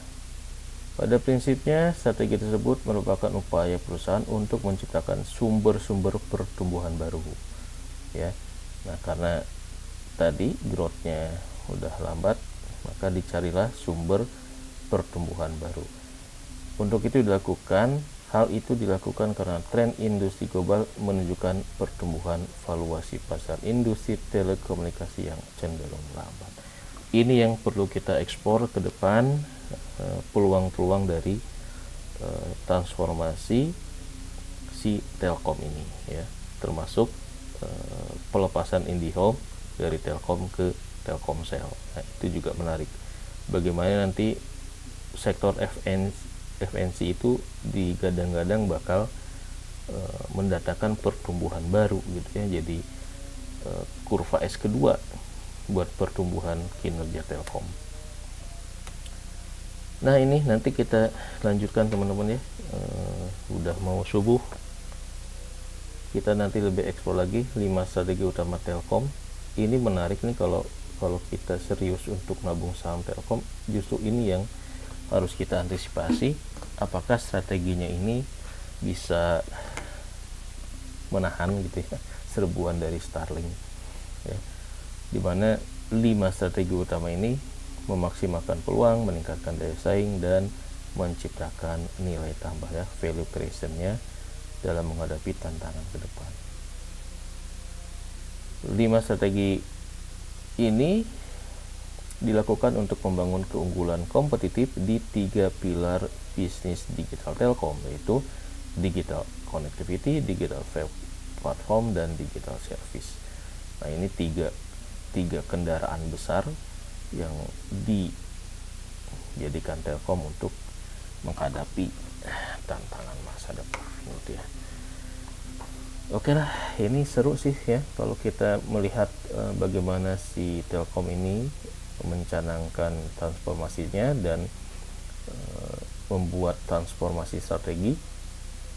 pada prinsipnya strategi tersebut merupakan upaya perusahaan untuk menciptakan sumber-sumber pertumbuhan baru ya. Nah, karena tadi growth-nya udah lambat, maka dicarilah sumber pertumbuhan baru. Untuk itu dilakukan, hal itu dilakukan karena tren industri global menunjukkan pertumbuhan valuasi pasar industri telekomunikasi yang cenderung lambat. Ini yang perlu kita ekspor ke depan, peluang-peluang dari transformasi si Telkom ini ya, termasuk pelepasan IndiHome dari Telkom ke Telkomsel. Nah, itu juga menarik. Bagaimana nanti sektor FNC itu digadang-gadang bakal mendatangkan pertumbuhan baru gitu ya. Jadi kurva S kedua buat pertumbuhan kinerja Telkom. Nah, ini nanti kita lanjutkan teman-teman ya. Udah mau subuh. Kita nanti lebih eksplor lagi 5 strategi utama Telkom. Ini menarik nih kalau kita serius untuk nabung saham Telkom, justru ini yang harus kita antisipasi, apakah strateginya ini bisa menahan gitu ya serbuan dari Starlink ya, dimana 5 strategi utama ini memaksimalkan peluang, meningkatkan daya saing dan menciptakan nilai tambah ya, value creation-nya dalam menghadapi tantangan ke depan. 5 strategi ini dilakukan untuk membangun keunggulan kompetitif di 3 pilar bisnis digital Telkom, yaitu digital connectivity, digital platform, dan digital service. Nah, ini tiga kendaraan besar yang dijadikan Telkom untuk menghadapi tantangan masa depan gitu ya. Oke lah, ini seru sih ya kalau kita melihat bagaimana si Telkom ini mencanangkan transformasinya dan membuat transformasi strategi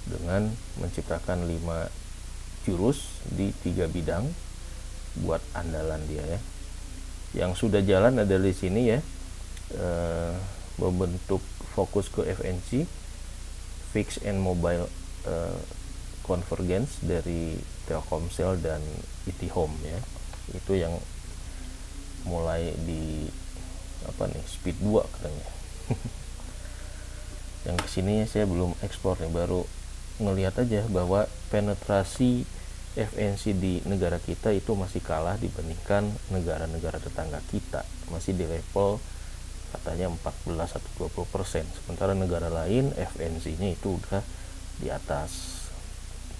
dengan menciptakan 5 jurus di 3 bidang buat andalan dia ya. Yang sudah jalan ada di sini ya, membentuk fokus ke FNC, fixed and mobile convergence dari Telkomsel dan IT-Home ya. Itu yang mulai di speed 2 katanya. Yang kesini saya belum ekspor nih, baru ngelihat aja bahwa penetrasi FNC di negara kita itu masih kalah dibandingkan negara-negara tetangga kita, masih di level katanya 14 atau 20%, sementara negara lain FNC-nya itu udah di atas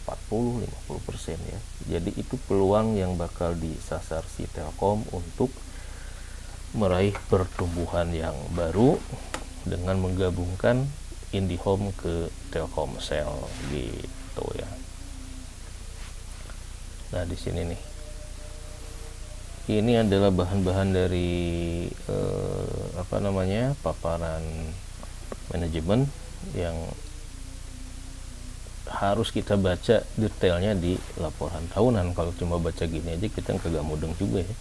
40-50% ya. Jadi itu peluang yang bakal disasar si Telkom untuk meraih pertumbuhan yang baru dengan menggabungkan IndiHome ke Telkomsel gitu ya. Nah, di sini nih. Ini adalah bahan-bahan dari paparan manajemen yang harus kita baca detailnya di laporan tahunan. Kalau cuma baca gini aja kita kagak mudeng juga ya.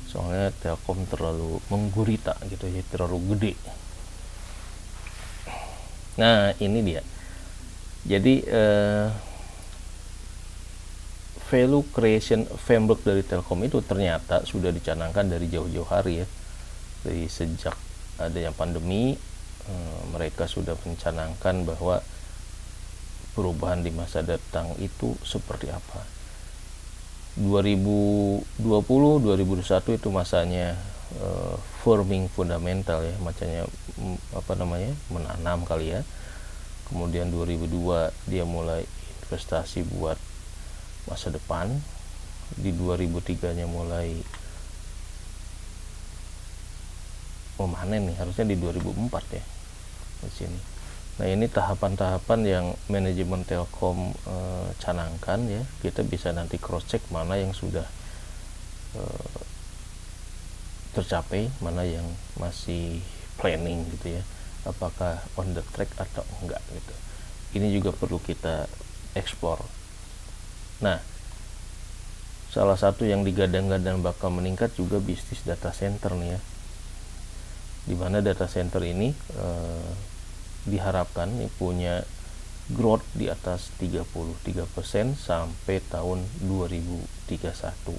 Soalnya Telkom terlalu menggurita gitu ya, terlalu gede. Nah, ini dia. Jadi value creation framework dari Telkom itu ternyata sudah dicanangkan dari jauh-jauh hari ya. Dari sejak adanya pandemi, mereka sudah mencanangkan bahwa perubahan di masa datang itu seperti apa. 2020-2021 itu masanya forming fundamental ya, macamnya menanam kali ya. Kemudian 2002 dia mulai investasi buat masa depan. Di 2003-nya mulai memanen nih, harusnya di 2004 ya di sini. Nah, ini tahapan-tahapan yang manajemen Telkom canangkan ya. Kita bisa nanti cross check mana yang sudah tercapai, mana yang masih planning gitu ya. Apakah on the track atau enggak gitu. Ini juga perlu kita eksplor. Nah, salah satu yang digadang-gadang bakal meningkat juga bisnis data center nih ya. Di mana data center ini diharapkan punya growth di atas 33% sampai tahun 2031.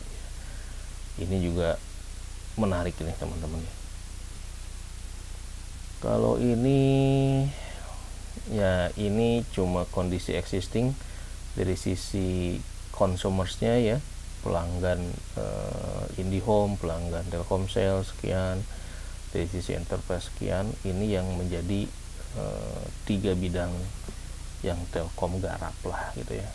Ini juga menarik nih teman-teman. Kalau ini ya, ini cuma kondisi existing dari sisi consumersnya ya, pelanggan IndiHome, pelanggan Telkomsel sekian, dari sisi enterprise sekian. Ini yang menjadi 3 bidang yang Telkom garap lah gitu ya.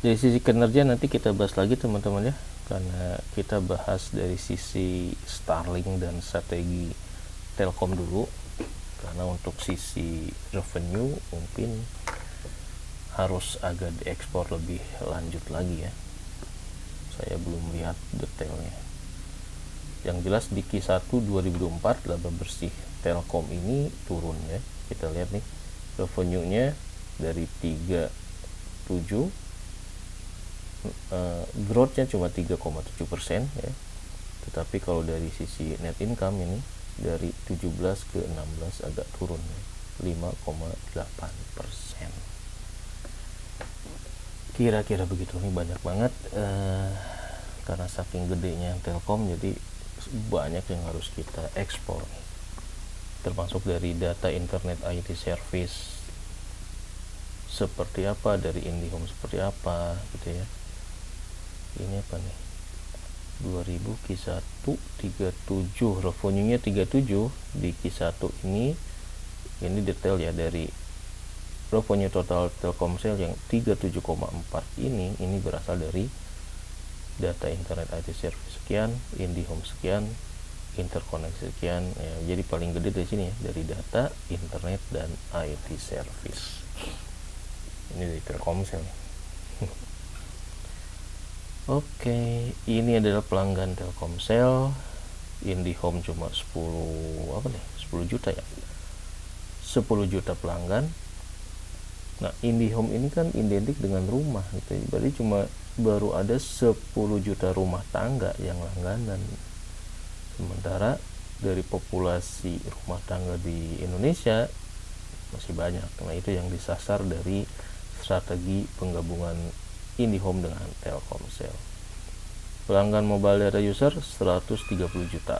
Dari sisi kinerja nanti kita bahas lagi teman-teman ya, karena kita bahas dari sisi Starlink dan strategi Telkom dulu, karena untuk sisi revenue mungkin harus agak diekspor lebih lanjut lagi ya, saya belum lihat detailnya. Yang jelas di Q1 2024 laba bersih Telkom ini turun ya. Kita lihat nih revenue-nya dari 37, growth-nya cuma 3,7% ya. Tetapi kalau dari sisi net income ini dari 17 ke 16 agak turun ya, 5,8%. Kira-kira begitu nih, banyak banget karena saking gedenya Telkom, jadi banyak yang harus kita ekspor nih. Termasuk dari data internet IT service seperti apa, dari IndiHome seperti apa gitu ya. Ini apa nih, 2000 Q1 37, revenue-nya 37 di Q1 ini detail ya, dari revenue total Telkomsel yang 37,4 ini berasal dari data internet IT service sekian, IndiHome sekian, interkoneksi sekian ya. Jadi paling gede dari sini ya, dari data, internet, dan IT service. Ini dari Telkomsel. Oke, ini adalah pelanggan Telkomsel. IndiHome cuma 10 juta ya. 10 juta pelanggan. Nah, IndiHome ini kan identik dengan rumah gitu. Berarti cuma baru ada 10 juta rumah tangga yang langganan. Sementara dari populasi rumah tangga di Indonesia masih banyak. Nah, itu yang disasar dari strategi penggabungan IndiHome dengan Telkomsel. Pelanggan mobile data user 130 juta.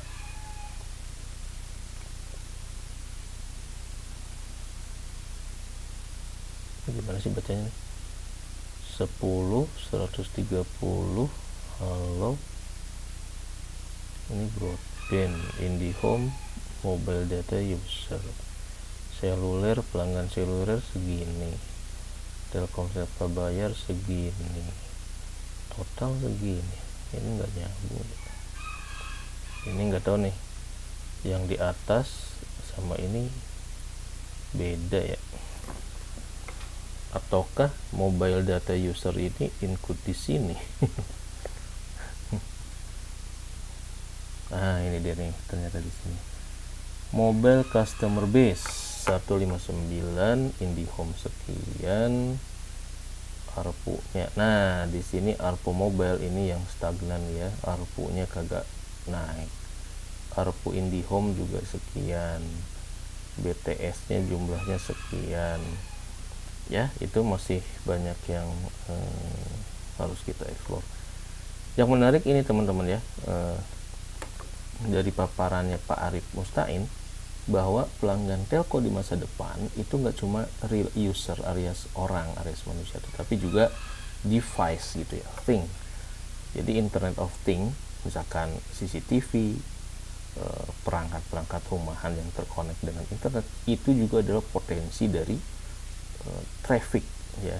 Gimana sih bacanya nih? 10 130. Halo, ini broadband, IndiHome mobile data user, seluler, pelanggan seluler segini, Telkomsel bayar segini, total segini. Ini nggak nyambung. Ini nggak tahu nih, yang di atas sama ini beda ya, ataukah mobile data user ini include di sini? Nah, ini dia nih, ternyata di sini. Mobile customer base 159, IndiHome sekian, ARPU-nya. Nah, di sini ARPU mobile ini yang stagnan ya, ARPU-nya kagak naik. ARPU IndiHome juga sekian, BTS-nya jumlahnya sekian. Ya, itu masih banyak yang harus kita explore. Yang menarik ini teman-teman ya, dari paparannya Pak Arief Mustain, bahwa pelanggan telco di masa depan itu nggak cuma real user alias orang, alias manusia, tetapi juga device gitu ya, thing. Jadi Internet of Thing, misalkan CCTV, perangkat-perangkat rumahan yang terkonek dengan internet, itu juga adalah potensi dari traffic ya.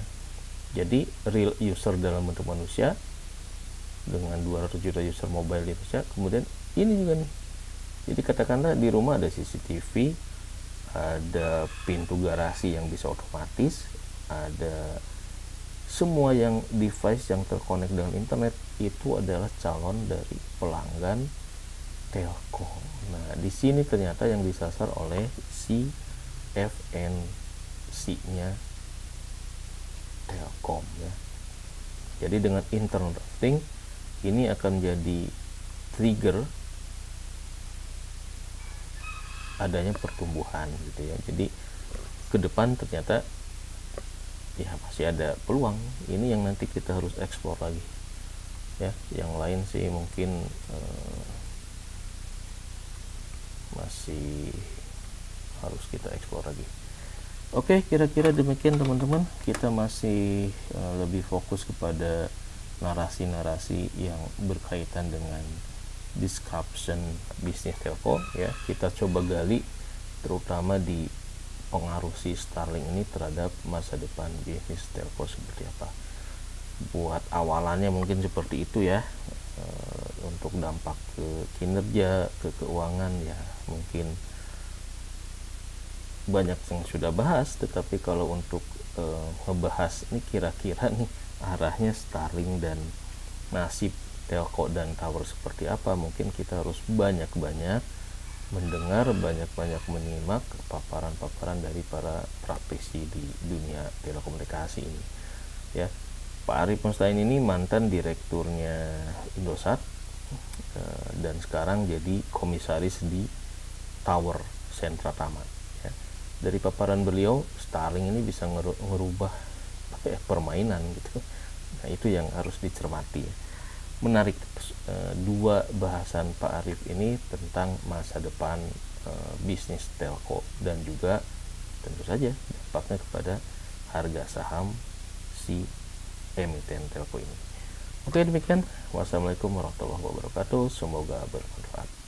Jadi real user dalam bentuk manusia dengan 200 juta user mobile di Indonesia. Kemudian ini juga nih, jadi katakanlah di rumah ada CCTV, ada pintu garasi yang bisa otomatis, ada semua yang device yang terkonek dengan internet itu adalah calon dari pelanggan Telkom. Nah, di sini ternyata yang disasar oleh si FNC-nya Telkom ya. Jadi dengan Internet of Things ini akan jadi trigger adanya pertumbuhan gitu ya. Jadi ke depan ternyata ya masih ada peluang. Ini yang nanti kita harus eksplor lagi ya. Yang lain sih mungkin masih harus kita eksplor lagi. Oke, kira-kira demikian teman-teman. Kita masih lebih fokus kepada narasi-narasi yang berkaitan dengan disruption bisnis telco ya. Kita coba gali terutama di pengaruh si Starlink ini terhadap masa depan bisnis telco seperti apa. Buat awalannya mungkin seperti itu ya. Untuk dampak ke kinerja, ke keuangan ya mungkin banyak yang sudah bahas, tetapi kalau untuk ngebahas ini kira-kira nih arahnya Starlink dan nasib telco dan tower seperti apa, mungkin kita harus banyak-banyak mendengar, banyak-banyak menyimak paparan-paparan dari para praktisi di dunia telekomunikasi ini ya. Pak Arief Mustain ini mantan direkturnya Indosat dan sekarang jadi komisaris di Tower Sentra Taman ya. Dari paparan beliau, Starlink ini bisa ngerubah permainan gitu. Nah, itu yang harus dicermati ya. Menarik dua bahasan Pak Arief ini tentang masa depan bisnis telco dan juga tentu saja dampaknya kepada harga saham si emiten telco ini. Oke, demikian. Wassalamualaikum warahmatullahi wabarakatuh. Semoga bermanfaat.